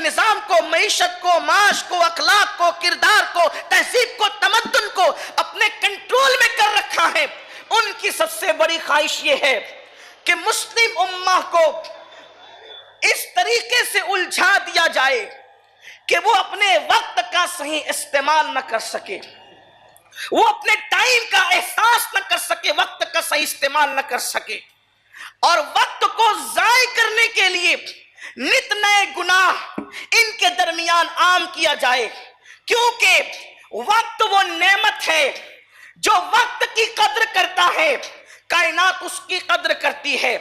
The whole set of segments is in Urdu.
نظام کو، معیشت کو، معاش کو، اخلاق کو، کردار کو، تہذیب کو، تمدن کو اپنے کنٹرول میں کر رکھا ہے، ان کی سب سے بڑی خواہش یہ ہے کہ مسلم امہ کو اس طریقے سے الجھا دیا جائے کہ وہ اپنے وقت کا صحیح استعمال نہ کر سکے، وہ اپنے ٹائم کا احساس نہ کر سکے، وقت کا صحیح استعمال نہ کر سکے، اور وقت کو ضائع کرنے کے لیے نت نئے گناہ ان کے درمیان عام کیا جائے، کیونکہ وقت وہ نعمت ہے، جو وقت کی قدر کرتا ہے کائنات اس کی قدر کرتی ہے،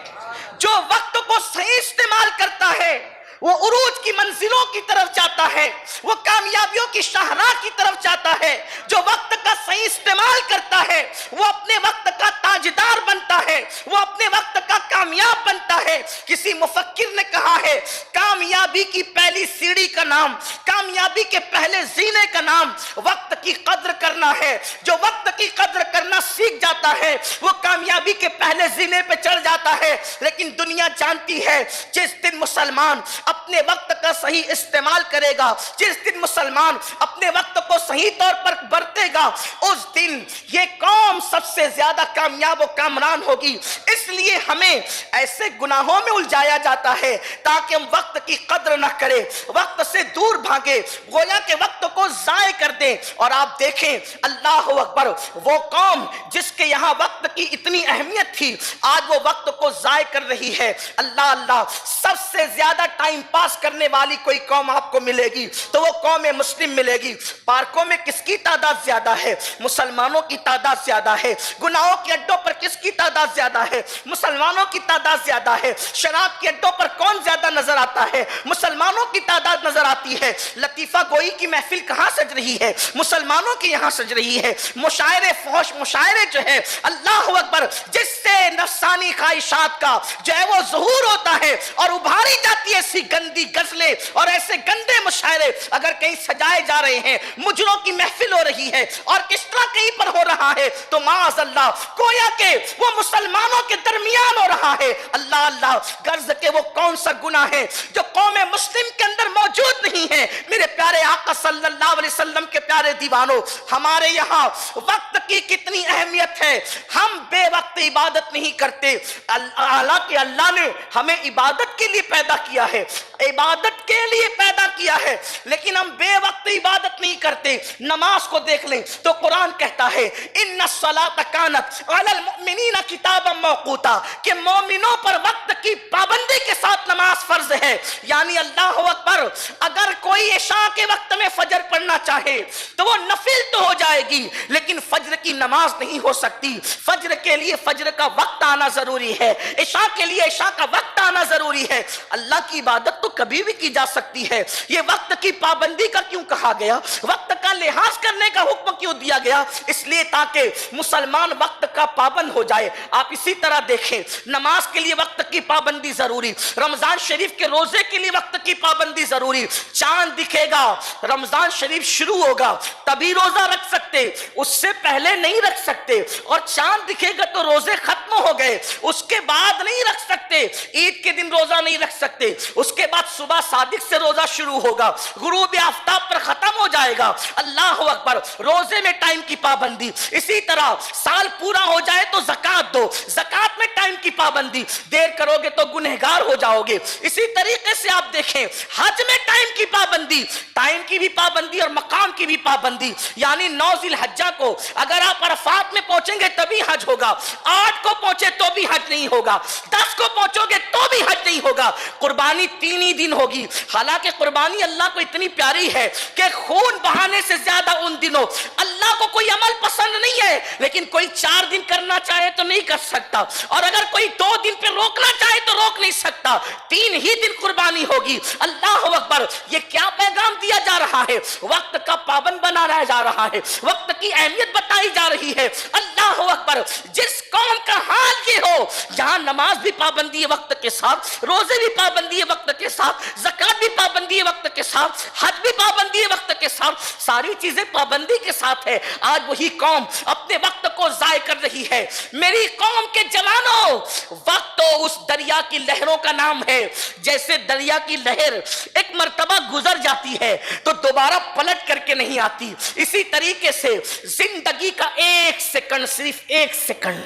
جو وقت کو صحیح استعمال کرتا ہے وہ عروج کی منزلوں کی طرف جاتا ہے، وہ کامیابیوں کی شاہراہ کی طرف جاتا ہے، جو وقت کا صحیح استعمال کرتا ہے وہ اپنے وقت کا تاجدار بنتا ہے، وہ اپنے وقت کا کامیاب بنتا ہے۔ کسی مفکر نے کہا ہے کامیابی کی پہلی سیڑھی کا نام، کامیابی کے پہلے زینے کا نام وقت کی قدر کرنا ہے۔ جو وقت کی قدر کرنا سیکھ جاتا ہے وہ کامیابی کے پہلے زینے پہ چڑھ جاتا ہے۔ لیکن دنیا جانتی ہے جس دن مسلمان اپنے وقت کا صحیح استعمال کرے گا، جس دن مسلمان اپنے وقت کو صحیح طور پر برتے گا، اس دن یہ قوم سب سے زیادہ کامیاب و کامران ہوگی۔ اس لیے ہمیں ایسے گناہوں میں الجھایا جاتا ہے تاکہ ہم وقت کی قدر نہ کریں، وقت سے دور بھاگے، گویا کہ وقت کو ضائع کر دیں۔ اور آپ دیکھیں اللہ اکبر، وہ قوم جس کے یہاں وقت کی اتنی اہمیت تھی آج وہ وقت کو ضائع کر رہی ہے۔ اللہ اللہ، سب سے زیادہ ٹائم پاس کرنے والی کوئی قوم آپ کو ملے گی تو وہ قوم مسلم ملے گی۔ پارکوں میں کس کی تعداد زیادہ ہے؟ مسلمانوں کی تعداد زیادہ ہے۔ گناہوں کے اڈوں پر کس کی تعداد زیادہ ہے؟ مسلمانوں کی تعداد زیادہ ہے۔ شراب کے اڈوں پر کون زیادہ نظر آتا ہے؟ مسلمانوں کی تعداد نظر آتی ہے۔ لطیفہ گوئی کی محفل کہاں سج رہی ہے؟ مسلمانوں کی یہاں سج رہی ہے۔ مشاعرے فحش مشاعرے جو ہے، اللہ اکبر، جس سے نفسانی خواہشات کا جو ہے وہ ظہور ہوتا ہے اور ابھاری جاتی ہے ایسی گندی غزلیں اور ایسے گندے مشاعرے اگر کہیں سجائے جا رہے ہیں، مجروں کی محفل ہو رہی ہے اور کس طرح کہیں پر ہو رہا ہے تو معاذ اللہ گویا کہ وہ مسلمانوں کے درمیان ہو رہا ہے۔ اللہ اللہ، غرض کہ وہ کون سا گناہ ہے جو قوم مسلم کے اندر موجود نہیں ہے؟ میرے پیارے آقا صلی اللہ علیہ وسلم کے پیارے دیوانوں، ہمارے یہاں وقت کی کتنی اہمیت ہے، ہم بے وقت عبادت نہیں کرتے، حالانکہ اللہ نے ہمیں عبادت کے لیے پیدا کیا ہے، عبادت کے لیے پیدا کیا ہے، لیکن ہم بے وقت عبادت نہیں کرتے۔ نماز کو دیکھ لیں تو قرآن کہتا ہے ان الصلاۃ کانت علی المؤمنین کتابا موقوتا، کہ مومنوں پر وقت کی پابندی کے ساتھ نماز فرض ہے۔ یعنی اللہ اکبر، اگر کوئی عشاء کے وقت میں فجر پڑھنا چاہے تو وہ نفل تو ہو جائے گی لیکن فجر کی نماز نہیں ہو سکتی۔ فجر کے لیے فجر کا وقت آنا ضروری ہے، عشاء کے لیے عشاء کا وقت آنا ضروری ہے۔ اللہ کی عبادت تو کبھی بھی کی جا سکتی ہے، یہ وقت کی پابندی کا کیوں کہا گیا؟ وقت کا لحاظ کرنے کا حکم کیوں دیا گیا؟ اس لیے تاکہ مسلمان وقت کا پابند ہو جائے۔ آپ اسی طرح دیکھیں، نماز کے لیے وقت کی پابندی ضروری، رمضان شریف کے روزے کے لیے وقت کی پابندی ضروری۔ چاند دکھے گا، رمضان شریف شروع ہوگا تبھی روزہ رکھ سکتے، اس سے پہلے نہیں رکھ سکتے، اور چاند دکھے گا تو روزے ختم ہو گئے، اس کے بعد نہیں رکھ سکتے، عید کے دن روزہ نہیں رکھ سکتے، اس کے بعد صبح صادق سے روزہ شروع ہوگا، غروب آفتاب پر ختم ہو جائے گا۔ اللہ اکبر، روزے میں ٹائم کی پابندی۔ اسی طرح سال پورا ہو جائے تو زکوٰۃ دو، زکوٰۃ میں ٹائم کی پابندی، دیر کرو گے تو گنہگار ہو جاؤ گے۔ اسی طریقے سے آپ دیکھیں حج میں ٹائم کی پابندی، ٹائم کی بھی پابندی اور مقام کی بھی پابندی۔ یعنی 9 ذی الحجہ کو اگر آپ عرفات میں پہنچیں گے تبھی حج ہوگا، 8 کو پہنچے تو بھی حج نہیں ہوگا، 10 کو پہنچو گے تو بھی حج نہیں ہوگا۔ قربانی 3 ہی دن ہوگی، حالانکہ قربانی اللہ کو اتنی پیاری ہے کہ خون بہانے سے زیادہ ان دنوں اللہ کو کوئی عمل پسند نہیں ہے، لیکن کوئی 4 دن کرنا چاہے تو نہیں کر سکتا، اور اگر کوئی 2 دن پہ روکنا چاہے تو روک نہیں سکتا، 3 ہی دن قربانی ہوگی۔ اللہ اکبر، یہ کیا پیغام دیا جا رہا ہے؟ وقت کا پابند بنایا جا رہا ہے، وقت کی اہمیت بتائی جا رہی ہے۔ اللہ اکبر، جس قوم کا حال یہ ہو جہاں نماز بھی پابندی ہے وقت کے ساتھ، روزے بھی پابندی ہے وقت کے ساتھ، زکوٰۃ بھی پابندی ہے وقت کے ساتھ، حج بھی پابندی ہے وقت کے ساتھ، ساری چیزیں پابندی کے ساتھ ہے، آج وہی قوم اپنے وقت کو ضائع کر رہی ہے۔ میری قوم کے جوانوں، وقت تو اس دریا کی لہروں کا نام ہے، جیسے دریا کی لہر ایک مرتبہ گزر جاتی ہے تو دوبارہ پلٹ کر کے نہیں آتی. اسی طریقے سے زندگی کا ایک سیکنڈ، صرف ایک سیکنڈ،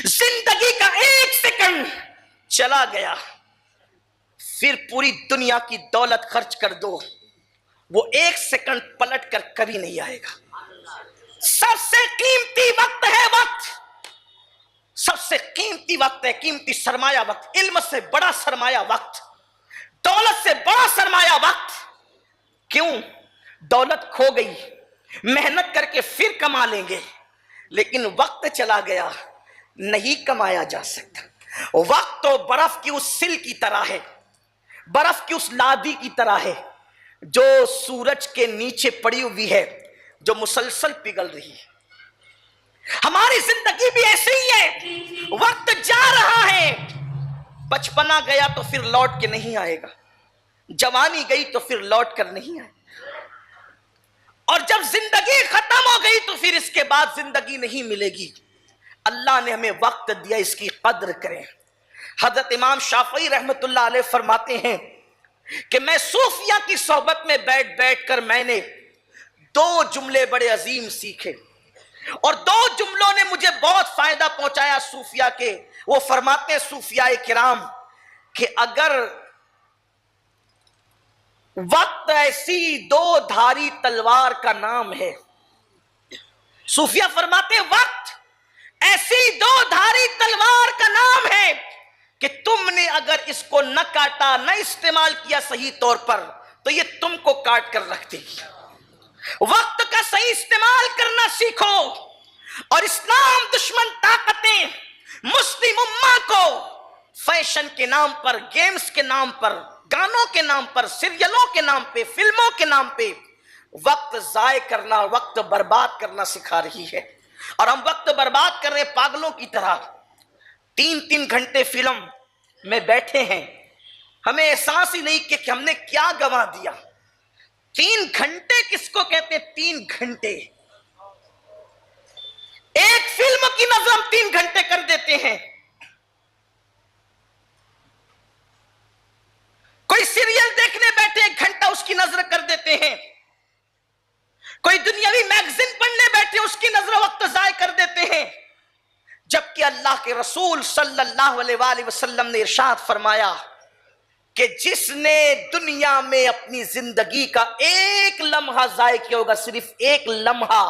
زندگی کا ایک سیکنڈ چلا گیا، پھر پوری دنیا کی دولت خرچ کر دو، وہ ایک سیکنڈ پلٹ کر کبھی نہیں آئے گا. سب سے قیمتی وقت ہے وقت، سب سے قیمتی وقت ہے، قیمتی سرمایہ وقت. علم سے بڑا سرمایہ وقت، دولت سے بڑا سرمایہ وقت. کیوں؟ دولت کھو گئی، محنت کر کے پھر کما لیں گے، لیکن وقت چلا گیا، نہیں کمایا جا سکتا. وقت تو برف کی اس سل کی طرح ہے، برف کی اس لادی کی طرح ہے جو سورج کے نیچے پڑی ہوئی ہے، جو مسلسل پگھل رہی ہے. ہماری زندگی بھی ایسے ہی ہے، وقت جا رہا ہے، بچپنا گیا تو پھر لوٹ کے نہیں آئے گا، جوانی گئی تو پھر لوٹ کر نہیں آئے گا، اور جب زندگی ختم ہو گئی تو پھر اس کے بعد زندگی نہیں ملے گی. اللہ نے ہمیں وقت دیا، اس کی قدر کریں. حضرت امام شافعی رحمت اللہ علیہ فرماتے ہیں کہ میں صوفیہ کی صحبت میں بیٹھ بیٹھ کر میں نے 2 جملے بڑے عظیم سیکھے، اور 2 جملوں نے مجھے بہت فائدہ پہنچایا صوفیہ کے. وہ فرماتے ہیں صوفیاء کرام کہ اگر وقت ایسی 2 دھاری تلوار کا نام ہے، صوفیہ فرماتے ہیں وقت ایسی 2 دھاری تلوار کا نام ہے کہ تم نے اگر اس کو نہ کاٹا، نہ استعمال کیا صحیح طور پر، تو یہ تم کو کاٹ کر رکھ دے گی. وقت کا صحیح استعمال کرنا سیکھو. اور اسلام دشمن طاقتیں مسلم امہ کو فیشن کے نام پر، گیمز کے نام پر، گانوں کے نام پر، سیریلوں کے نام پہ، فلموں کے نام پہ وقت ضائع کرنا، وقت برباد کرنا سکھا رہی ہے. اور ہم وقت برباد کر رہے پاگلوں کی طرح. 3 گھنٹے فلم میں بیٹھے ہیں، ہمیں احساس ہی نہیں کہ ہم نے کیا گنوا دیا. 3 گھنٹے کس کو کہتے ہیں؟ 3 گھنٹے ایک فلم کی نظر ہم 3 گھنٹے کر دیتے ہیں. کوئی سیریل دیکھنے بیٹھے 1 گھنٹہ اس کی نظر کر دیتے ہیں. کوئی دنیاوی میگزین پڑھنے بیٹھے اس کی نظر وقت ضائع کر دیتے ہیں. جبکہ اللہ کے رسول صلی اللہ علیہ وآلہ وسلم نے ارشاد فرمایا کہ جس نے دنیا میں اپنی زندگی کا 1 لمحہ ضائع کیا ہوگا، صرف 1 لمحہ،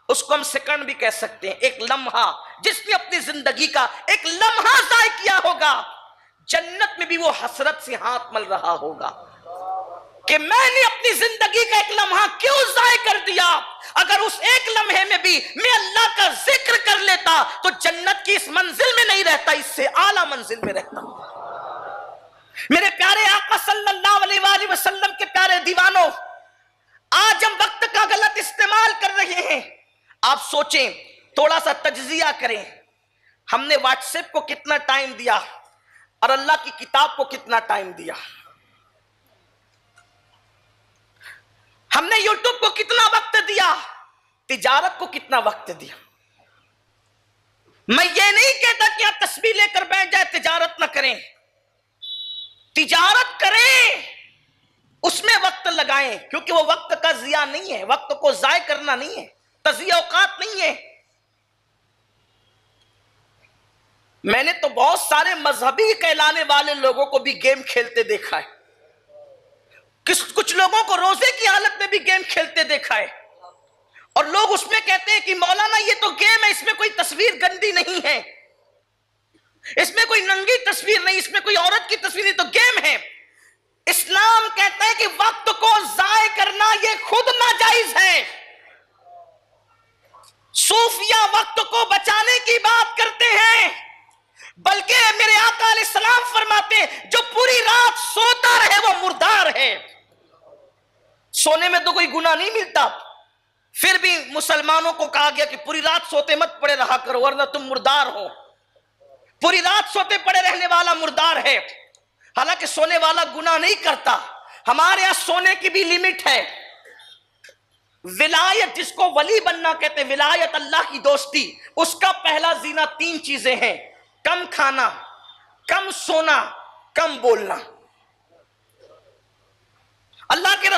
اس کو ہم سیکنڈ بھی کہہ سکتے ہیں، 1 لمحہ، جس نے اپنی زندگی کا 1 لمحہ ضائع کیا ہوگا، جنت میں بھی وہ حسرت سے ہاتھ مل رہا ہوگا کہ میں نے اپنی زندگی کا 1 لمحہ کیوں ضائع کر دیا. اگر اس 1 لمحے میں بھی میں اللہ کا ذکر کر لیتا تو جنت کی اس منزل میں نہیں رہتا، اس سے اعلیٰ منزل میں رہتا. میرے پیارے آقا صلی اللہ علیہ وآلہ وسلم کے پیارے دیوانوں، آج ہم وقت کا غلط استعمال کر رہے ہیں. آپ سوچیں، تھوڑا سا تجزیہ کریں، ہم نے واٹس ایپ کو کتنا ٹائم دیا اور اللہ کی کتاب کو کتنا ٹائم دیا؟ ہم نے یوٹیوب کو کتنا وقت دیا؟ تجارت کو کتنا وقت دیا؟ میں یہ نہیں کہتا کہ آپ تسبیح لے کر بیٹھ جائیں، تجارت نہ کریں، تجارت کریں، اس میں وقت لگائیں، کیونکہ وہ وقت کا ضیاع نہیں ہے، وقت کو ضائع کرنا نہیں ہے، تضییع اوقات نہیں ہے. میں نے تو بہت سارے مذہبی کہلانے والے لوگوں کو بھی گیم کھیلتے دیکھا ہے، کچھ لوگوں کو روزے کی حالت میں بھی گیم کھیلتے دیکھا ہے، اور لوگ اس میں کہتے ہیں کہ مولانا یہ تو گیم ہے، اس میں کوئی تصویر گندی نہیں ہے، اس میں کوئی ننگی تصویر نہیں، اس میں کوئی عورت کی تصویر نہیں، تو گیم ہے. اسلام کہتا ہے کہ وقت کو ضائع کرنا یہ خود ناجائز ہے. صوفیہ وقت کو بچانے کی بات کرتے ہیں، بلکہ میرے آقا علیہ السلام فرماتے ہیں جو پوری رات سوتا رہے وہ مردار ہے. سونے میں تو کوئی گناہ نہیں ملتا، پھر بھی مسلمانوں کو کہا گیا کہ پوری رات سوتے مت پڑے رہا کرو ورنہ تم مردار ہو. پوری رات سوتے پڑے رہنے والا مردار ہے، حالانکہ سونے والا گناہ نہیں کرتا. ہمارے یہاں سونے کی بھی لمٹ ہے. ولایت، جس کو ولی بننا کہتے ہیں، ولایت اللہ کی دوستی، اس کا پہلا زینہ 3 چیزیں ہیں: کم کھانا، کم سونا، کم بولنا.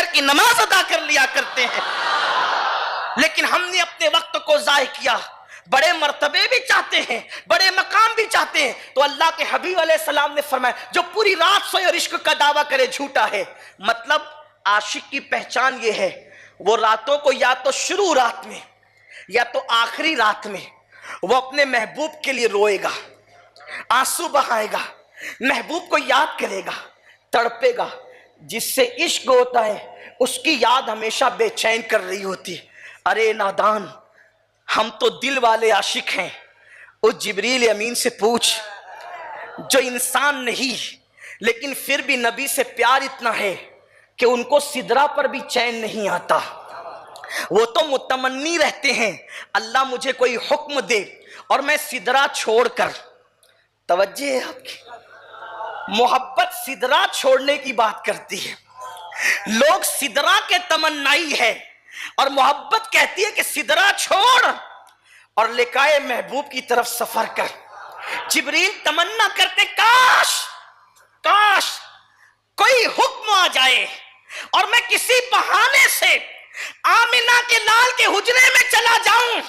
فجر کی نماز ادا کر لیا کرتے ہیں، لیکن ہم نے اپنے وقت کو ضائع کیا. بڑے مرتبے بھی چاہتے ہیں، بڑے مقام بھی چاہتے ہیں. تو اللہ کے حبیب علیہ السلام نے فرمایا جو پوری رات سوئے اور عشق کا دعویٰ کرے جھوٹا ہے. مطلب عاشق کی پہچان یہ ہے، وہ راتوں کو یا تو شروع رات میں یا تو آخری رات میں وہ اپنے محبوب کے لیے روئے گا، آنسو بہائے گا، محبوب کو یاد کرے گا، تڑپے گا. جس سے عشق ہوتا ہے اس کی یاد ہمیشہ بے چین کر رہی ہوتی ہے. ارے نادان، ہم تو دل والے عاشق ہیں. اس جبریل امین سے پوچھ جو انسان نہیں لیکن پھر بھی نبی سے پیار اتنا ہے کہ ان کو سدرہ پر بھی چین نہیں آتا. وہ تو متمنی رہتے ہیں اللہ مجھے کوئی حکم دے اور میں سدرہ چھوڑ کر. توجہ ہے آپ کی؟ محبت سدرہ چھوڑنے کی بات کرتی ہے. لوگ سدرہ کے تمنائی ہے اور محبت کہتی ہے کہ سدرہ چھوڑ اور لقائے محبوب کی طرف سفر کر. جبریل تمنا کرتے کاش کوئی حکم آ جائے اور میں کسی بہانے سے آمنہ کے لال کے حجرے میں چلا جاؤں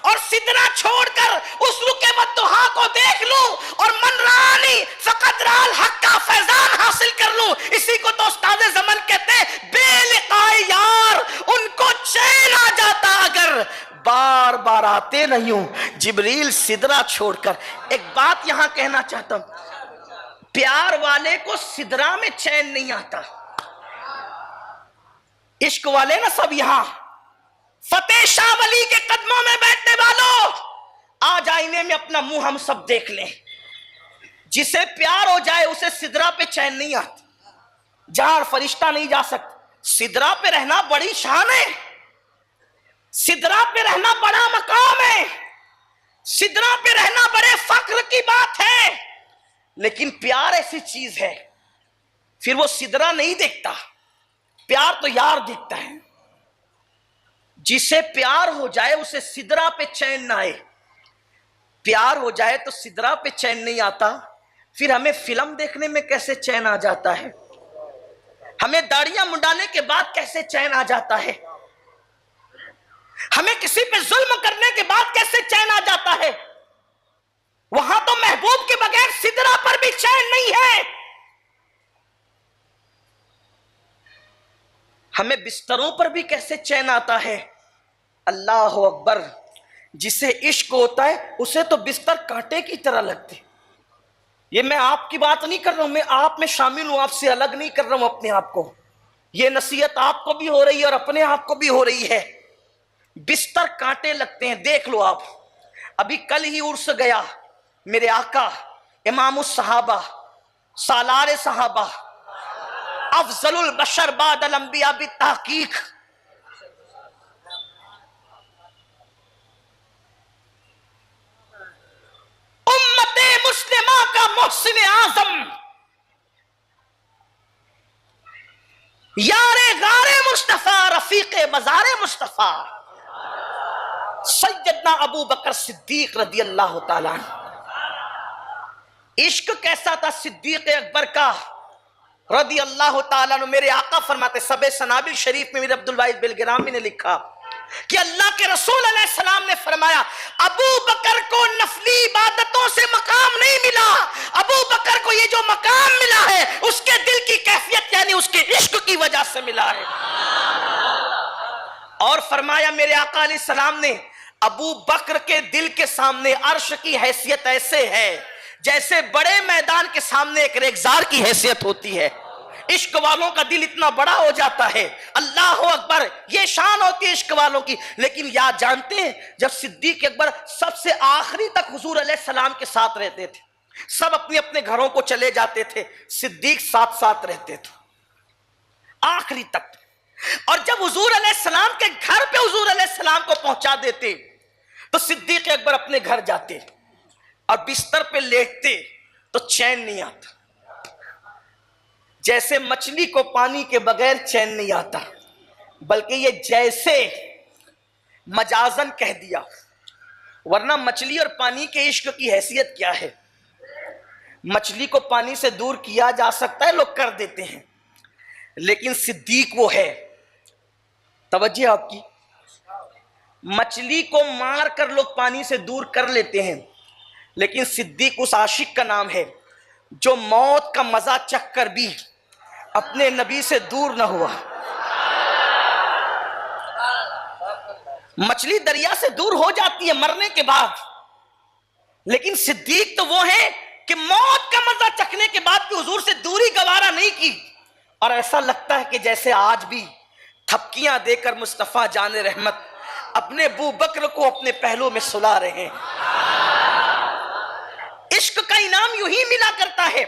اور سدرہ چھوڑ کر اس رکے مدہا کو دیکھ لوں اور من رانی فقط رال حق کا فیضان حاصل کر لوں. اسی کو تو استاد زمن کہتے ہیں بے لقائے یار ان کو چین آ جاتا اگر بار بار آتے نہیں ہوں. جبریل سدرہ چھوڑ کر. ایک بات یہاں کہنا چاہتا ہوں، پیار والے کو سدرہ میں چین نہیں آتا. عشق والے نا سب یہاں فتح شاہ ولی کے قدموں میں بیٹھنے والوں، آج آئینے میں اپنا منہ ہم سب دیکھ لیں. جسے پیار ہو جائے اسے سدرہ پہ چین نہیں آتا. جہاں فرشتہ نہیں جا سکتا. سدرہ پہ رہنا بڑی شان ہے، سدرہ پہ رہنا بڑا مقام ہے، سدرہ پہ رہنا بڑے فخر کی بات ہے. لیکن پیار ایسی چیز ہے پھر وہ سدرہ نہیں دیکھتا، پیار تو یار دیکھتا ہے. جسے پیار ہو جائے اسے سدرہ پہ چین نہ آئے. پیار ہو جائے تو سدرہ پہ چین نہیں آتا، پھر ہمیں فلم دیکھنے میں کیسے چین آ جاتا ہے، ہمیں داڑیاں منڈانے کے بعد کیسے چین آ جاتا ہے، ہمیں کسی پہ ظلم کرنے کے بعد کیسے چین آ جاتا ہے. وہاں تو محبوب کے بغیر سدرہ پر بھی چین نہیں ہے. ہمیں بستروں پر بھی کیسے چین آتا ہے. اللہ اکبر. جسے عشق ہوتا ہے اسے تو بستر کانٹے کی طرح لگتے. یہ میں آپ کی بات نہیں کر رہا ہوں، میں آپ میں شامل ہوں، آپ سے الگ نہیں کر رہا ہوں اپنے آپ کو. یہ نصیحت آپ کو بھی ہو رہی ہے اور اپنے آپ کو بھی ہو رہی ہے. بستر کانٹے لگتے ہیں. دیکھ لو آپ، ابھی کل ہی عرس گیا میرے آقا امام الصحابہ سالار صحابہ افضل البشر بعد الانبیاء بالتحقیق امت مسلمہ کا محسن اعظم یار غار مصطفیٰ رفیق مزار مصطفیٰ سیدنا ابو بکر صدیق رضی اللہ تعالیٰ عنہ. عشق کیسا تھا صدیق اکبر کا رضی اللہ تعالیٰ عنہ. میرے آقا فرماتے سب سنابل شریف میں میرے عبدالواحد بلگرامی نے لکھا کہ اللہ کے رسول علیہ السلام نے فرمایا ابو بکر کو نفلی عبادتوں سے مقام نہیں ملا، ابو بکر کو یہ جو مقام ملا ہے اس کے دل کی کیفیت یعنی اس کے عشق کی وجہ سے ملا ہے. اور فرمایا میرے آقا علیہ السلام نے ابو بکر کے دل کے سامنے عرش کی حیثیت ایسے ہے جیسے بڑے میدان کے سامنے ایک ریگزار کی حیثیت ہوتی ہے. عشق والوں کا دل اتنا بڑا ہو جاتا ہے. اللہ اکبر. یہ شان ہوتی ہے عشق والوں کی. لیکن یاد جانتے ہیں جب صدیق اکبر سب سے آخری تک حضور علیہ السلام کے ساتھ رہتے تھے، سب اپنے اپنے گھروں کو چلے جاتے تھے، صدیق ساتھ ساتھ رہتے تھے آخری تک. اور جب حضور علیہ السلام کے گھر پہ حضور علیہ السلام کو پہنچا دیتے تو صدیق اکبر اپنے گھر جاتے اور بستر پہ لیٹتے تو چین نہیں آتا. جیسے مچھلی کو پانی کے بغیر چین نہیں آتا، بلکہ یہ جیسے مجازن کہہ دیا، ورنہ مچھلی اور پانی کے عشق کی حیثیت کیا ہے. مچھلی کو پانی سے دور کیا جا سکتا ہے، لوگ کر دیتے ہیں، لیکن صدیق وہ ہے. توجہ آپ کی. مچھلی کو مار کر لوگ پانی سے دور کر لیتے ہیں، لیکن صدیق اس عاشق کا نام ہے جو موت کا مزہ چکھ کر بھی اپنے نبی سے دور نہ ہوا. مچھلی دریا سے دور ہو جاتی ہے مرنے کے بعد، لیکن صدیق تو وہ ہے کہ موت کا مزہ چکھنے کے بعد بھی حضور سے دوری گوارا نہیں کی. اور ایسا لگتا ہے کہ جیسے آج بھی تھپکیاں دے کر مصطفیٰ جان رحمت اپنے ابو بکر کو اپنے پہلو میں سلا رہے ہیں. عشق کا انعام یوں ہی ملا کرتا ہے.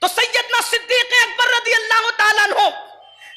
تو سیدنا صدیق اکبر رضی اللہ تعالیٰ عنہ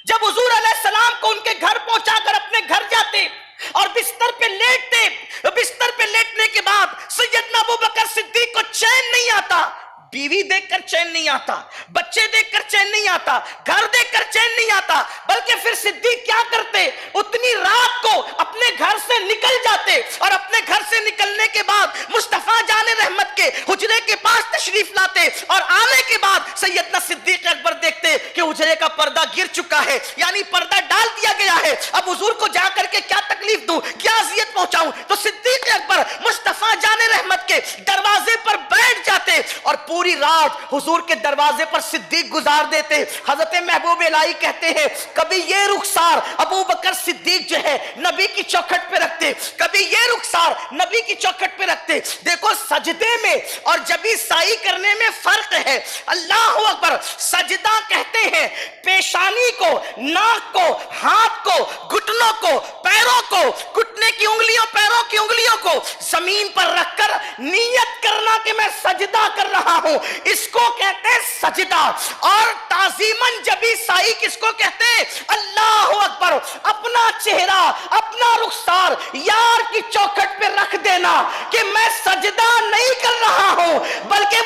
جب حضور علیہ السلام کو ان کے گھر پہنچا کر اپنے گھر جاتے اور بستر پہ لیٹتے، بستر پہ لیٹنے کے بعد سیدنا ابو بکر صدیق کو چین نہیں آتا. بیوی دیکھ کر چین نہیں آتا، بچے دیکھ کر چین نہیں آتا، گھر دیکھ کر چین نہیں آتا، بلکہ پھر صدیق کیا کرتے؟ اتنی رات کو اپنے گھر سے نکل جاتے اور اپنے گھر سے نکلنے کے بعد مصطفیٰ جان رحمت کے حجرے کے پاس تشریف لاتے اور آنے کے بعد سیدنا صدیق اکبر دیکھتے کہ حجرے کا پردہ گر چکا ہے، یعنی پردہ ڈال دیا گیا ہے. اب حضور کو جا کر کے کیا تکلیف دوں، کیا اذیت پہنچاؤں؟ تو صدیق اکبر مصطفیٰ جان رحمت کے دروازے پر بیٹھ جاتے اور پوری رات حضور کے دروازے پر صدیق گزار دیتے. حضرت محبوب الہی کہتے ہیں کبھی یہ رخسار ابو بکر صدیق جو ہے نبی کی چوکھٹ پہ رکھتے، کبھی یہ رخسار نبی کی چوکھٹ پہ رکھتے. دیکھو سجدے میں اور جبی سائی کرنے میں فرق ہے. اللہ اکبر. سجدہ کہتے ہیں پیشانی کو، ناک کو، ہاتھ کو، گھٹنوں کو، پیروں کو، گھٹنے کی انگلیوں، پیروں کی انگلیوں کو زمین پر رکھ کر نیت کرنا کہ میں سجدہ کر رہا ہوں، اس کو کہتے ہیں سجدہ. اور تعظیماً جبی سائی کس کو کہتے ہیں؟ اللہ اکبر. اپنا چہرہ، اپنا رخسار یار کی چوکھٹ پہ رکھ دینا کہ میں سجدہ نہیں کر رہا ہوں بلکہ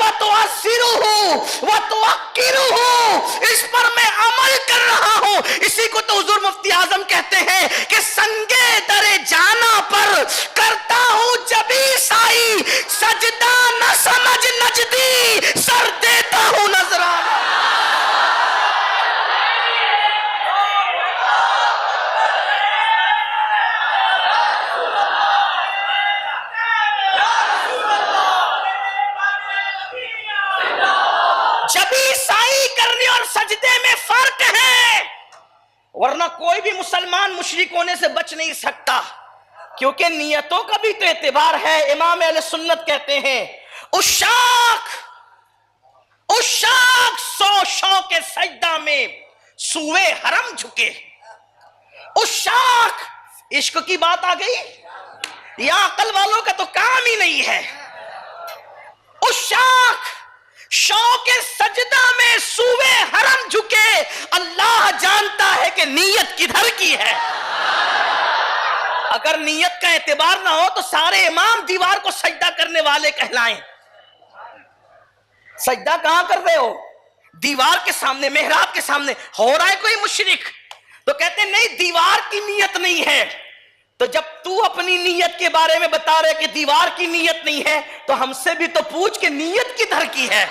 اس پر میں عمل کر رہا ہوں. اسی کو تو حضور مفتی اعظم کہتے ہیں کہ سنگے در جانا پر کرتا ہوں جبی سائی، سجدہ نہ سمجھ نجدی، سر دیتا ہوں نذرانہ. جبی سائی کرنے اور سجدے میں فرق ہے، ورنہ کوئی بھی مسلمان مشرک ہونے سے بچ نہیں سکتا، کیونکہ نیتوں کا بھی تو اعتبار ہے. امام اہل سنت کہتے ہیں عشاق سو شوق سجدہ میں سوئے حرم جھکے. عشاق، عشق کی بات آ گئی، یا عقل والوں کا تو کام ہی نہیں ہے. عشاق شوق سجدہ میں سوئے حرم جھکے، اللہ جانتا ہے کہ نیت کدھر کی ہے. اگر نیت کا اعتبار نہ ہو تو سارے امام دیوار کو سجدہ کرنے والے کہلائیں. سجدہ کہاں کر رہے ہو؟ دیوار کے سامنے، محراب کے سامنے. ہو رہا ہے کوئی مشرک تو کہتے ہیں نہیں دیوار کی نیت نہیں ہے. تو جب تو اپنی نیت کے بارے میں بتا رہے کہ دیوار کی نیت نہیں ہے تو ہم سے بھی تو پوچھ کہ نیت کدھر کی ہے.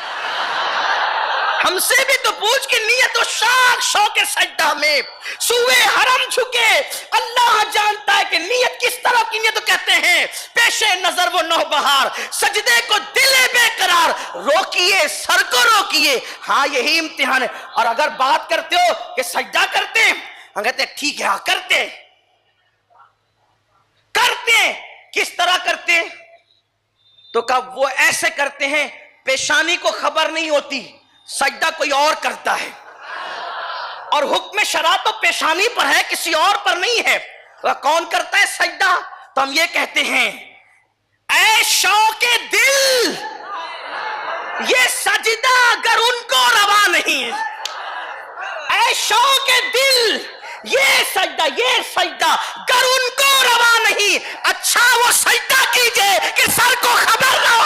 ہم سے بھی تو پوچھ کہ نیت و شوق سجدہ میں سوئے حرم جھکے. اللہ جانتا ہے کہ نیت کس طرح کی نیت. کہتے ہیں پیش نظر وہ نوبہار، سجدے کو دل بے قرار، روکیے سر کو روکیے. ہاں یہی امتحان ہے. اور اگر بات کرتے ہو کہ سجدہ کرتے ہیں، ہم کہتے ہیں ٹھیک ہے ہاں کرتے کس طرح کرتے؟ تو کب وہ ایسے کرتے ہیں پیشانی کو خبر نہیں ہوتی، سجدہ کوئی اور کرتا ہے، اور حکم شرع تو پیشانی پر ہے کسی اور پر نہیں ہے. وہ کون کرتا ہے سجدہ؟ تو ہم یہ کہتے ہیں اے شوق دل، یہ سجدہ اگر ان کو روا نہیں، اے شوق دل یہ سجدہ گر ان کو روا نہیں، اچھا وہ سجدہ کیجئے کہ سر کو خبر نہ ہو.